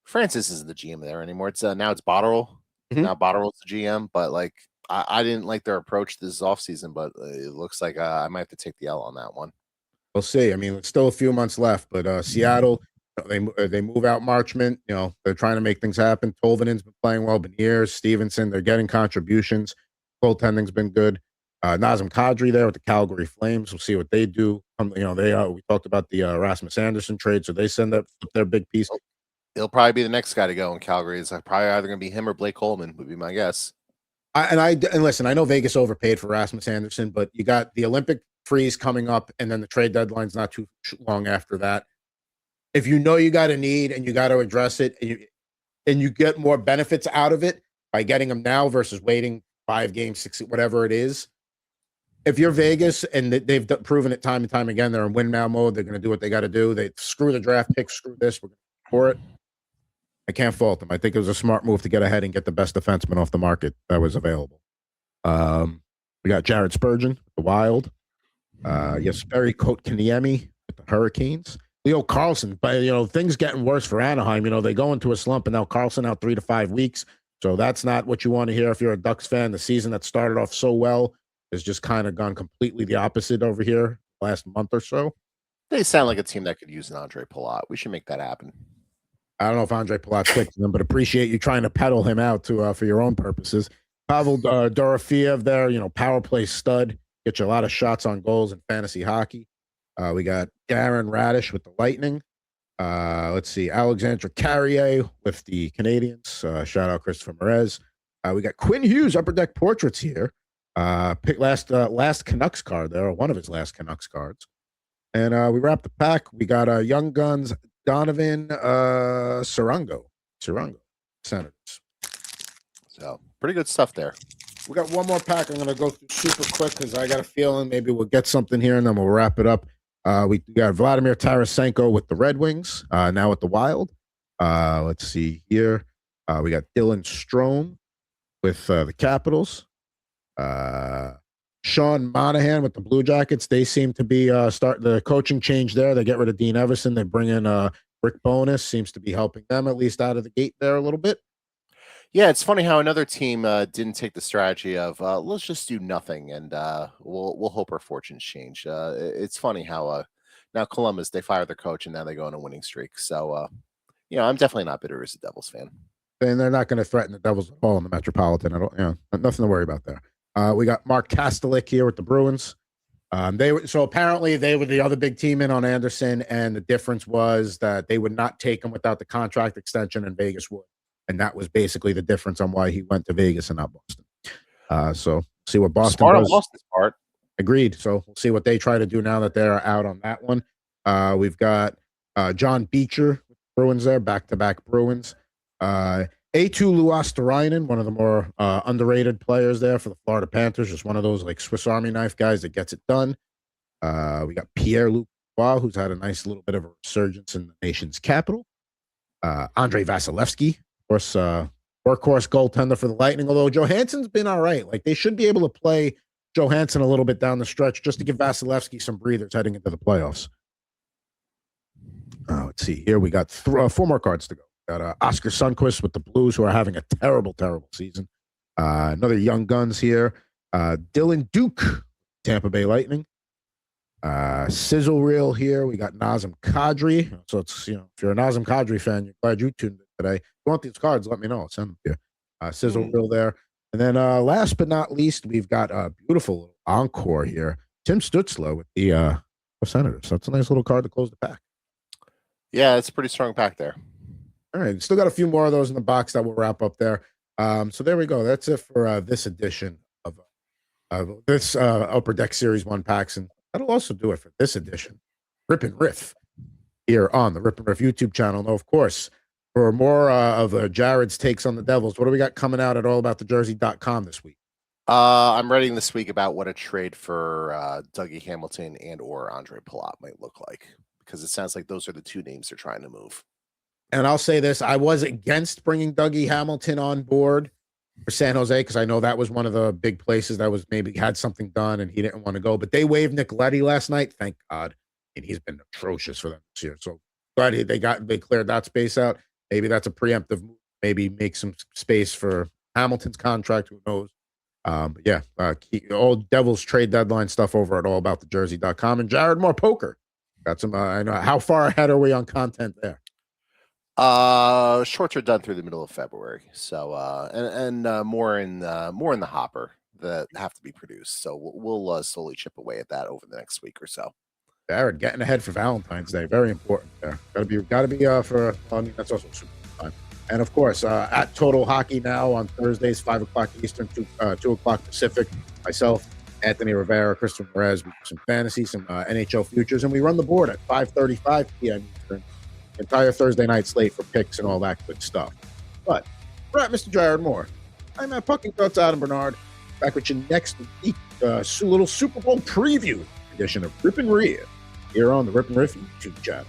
Francis isn't the GM there anymore. It's now it's Botterill. Mm-hmm. Now Botterill's the GM, but like I didn't like their approach this offseason, but it looks like I might have to take the L on that one. We'll see. I mean, it's still a few months left, but Seattle, they move out Marchment. They're trying to make things happen. Tolvanen's been playing well. Beniers, Stevenson, they're getting contributions. Goaltending's been good. Nazem Kadri there with the Calgary Flames. We'll see what they do. We talked about the Rasmus Anderson trade, so they send up their big piece. He'll probably be the next guy to go in Calgary. It's probably either going to be him or Blake Coleman would be my guess. And listen, I know Vegas overpaid for Rasmus Anderson, but you got the Olympic freeze coming up, and then the trade deadline's not too long after that. If you know you got a need and you got to address it, and you get more benefits out of it by getting them now versus waiting 5 games, 6, whatever it is. If you're Vegas, and they've proven it time and time again, they're in win now mode. They're going to do what they got to do. They screw the draft pick, screw this. We're going to for it. I can't fault them. I think it was a smart move to get ahead and get the best defenseman off the market that was available. We got Jared Spurgeon, the Wild. Jesperi Kotkaniemi with the Hurricanes. Leo Carlson, but things getting worse for Anaheim. They go into a slump, and now Carlson out 3 to 5 weeks. So that's not what you want to hear if you're a Ducks fan. The season that started off so well has just kind of gone completely the opposite over here last month or so. They sound like a team that could use an Andre Palat. We should make that happen. I don't know if Andre Palat's quick to them, but appreciate you trying to peddle him out to for your own purposes. Pavel Dorofeev there, power play stud. Get you a lot of shots on goals in fantasy hockey. We got Darren Radish with the Lightning. Let's see, Alexandre Carrier with the Canadians. Shout out Christopher Merez. We got Quinn Hughes, Upper Deck Portraits here. Pick last Canucks card there, or one of his last Canucks cards. And we wrap the pack. We got Young Guns, Donovan Sarango, Senators. So pretty good stuff there. We got one more pack I'm going to go through super quick because I got a feeling maybe we'll get something here and then we'll wrap it up. We got Vladimir Tarasenko with the Red Wings, now with the Wild. Let's see here. We got Dylan Strome with the Capitals. Sean Monahan with the Blue Jackets. They seem to be start the coaching change there. They get rid of Dean Everson. They bring in Rick Bowness. Seems to be helping them at least out of the gate there a little bit. Yeah, it's funny how another team didn't take the strategy of let's just do nothing and we'll hope our fortunes change. It's funny how now Columbus, they fired their coach and now they go on a winning streak. So I'm definitely not bitter as a Devils fan. And they're not going to threaten the Devils at all in the Metropolitan. I don't, nothing to worry about there. We got Mark Kastelik here with the Bruins. So apparently they were the other big team in on Anderson, and the difference was that they would not take him without the contract extension, and Vegas would. And that was basically the difference on why he went to Vegas and not Boston. So see what Boston Smart does. On Boston's part. Agreed. So we'll see what they try to do now that they're out on that one. We've got John Beecher with the Bruins there, back-to-back Bruins. A2 Luosterainen, one of the more underrated players there for the Florida Panthers, just one of those like Swiss Army knife guys that gets it done. We got Pierre-Luc Dubois, who's had a nice little bit of a resurgence in the nation's capital. Andrei Vasilevsky, of course, workhorse goaltender for the Lightning, although Johansson's been all right. Like, they should be able to play Johansson a little bit down the stretch just to give Vasilevsky some breathers heading into the playoffs. Let's see here. We got 4 more cards to go. Got Oscar Sundquist with the Blues, who are having a terrible, terrible season. Another young guns here. Dylan Duke, Tampa Bay Lightning. Sizzle reel here. We got Nazem Kadri. So it's, if you're a Nazem Kadri fan, you're glad you tuned in today. If you want these cards, let me know. I'll send them to you. Sizzle reel there. And then last but not least, we've got a beautiful little encore here. Tim Stutzla with the Senators. So that's a nice little card to close the pack. Yeah, it's a pretty strong pack there. All right. Still got a few more of those in the box that we'll wrap up there. So there we go. That's it for this edition of this Upper Deck Series 1 packs. And that'll also do it for this edition. Rip and Riff here on the Rip and Riff YouTube channel. And of course, for more of Jared's takes on the Devils, what do we got coming out at allaboutthejersey.com this week? I'm writing this week about what a trade for Dougie Hamilton and or Andre Palat might look like, because it sounds like those are the 2 names they're trying to move. And I'll say this, I was against bringing Dougie Hamilton on board for San Jose because I know that was one of the big places that was maybe had something done and he didn't want to go. But they waived Nick Leddy last night, thank God. And he's been atrocious for them this year. So glad they cleared that space out. Maybe that's a preemptive move. Maybe make some space for Hamilton's contract. Who knows? All Devils trade deadline stuff over at allaboutthejersey.com. And Jared, more poker. Got some. I know. How far ahead are we on content there? Shorts are done through the middle of February. So and more in the hopper that have to be produced. So we'll slowly chip away at that over the next week or so. Jared getting ahead for Valentine's Day, very important there. Gotta be for. I mean, that's also super time. And of course, at Total Hockey now on Thursdays, 5 o'clock Eastern, 2 o'clock Pacific. Myself, Anthony Rivera, Christian Perez, we do some fantasy, some NHL futures, and we run the board at 5:35 p.m. Eastern. Entire Thursday night slate for picks and all that good stuff. But we're at Mr. Jared Moore. I'm at Pucking Thoughts Adam Bernard. Back with you next week. Little Super Bowl preview edition of Rip and Riff here on the Rip and Riff YouTube channel.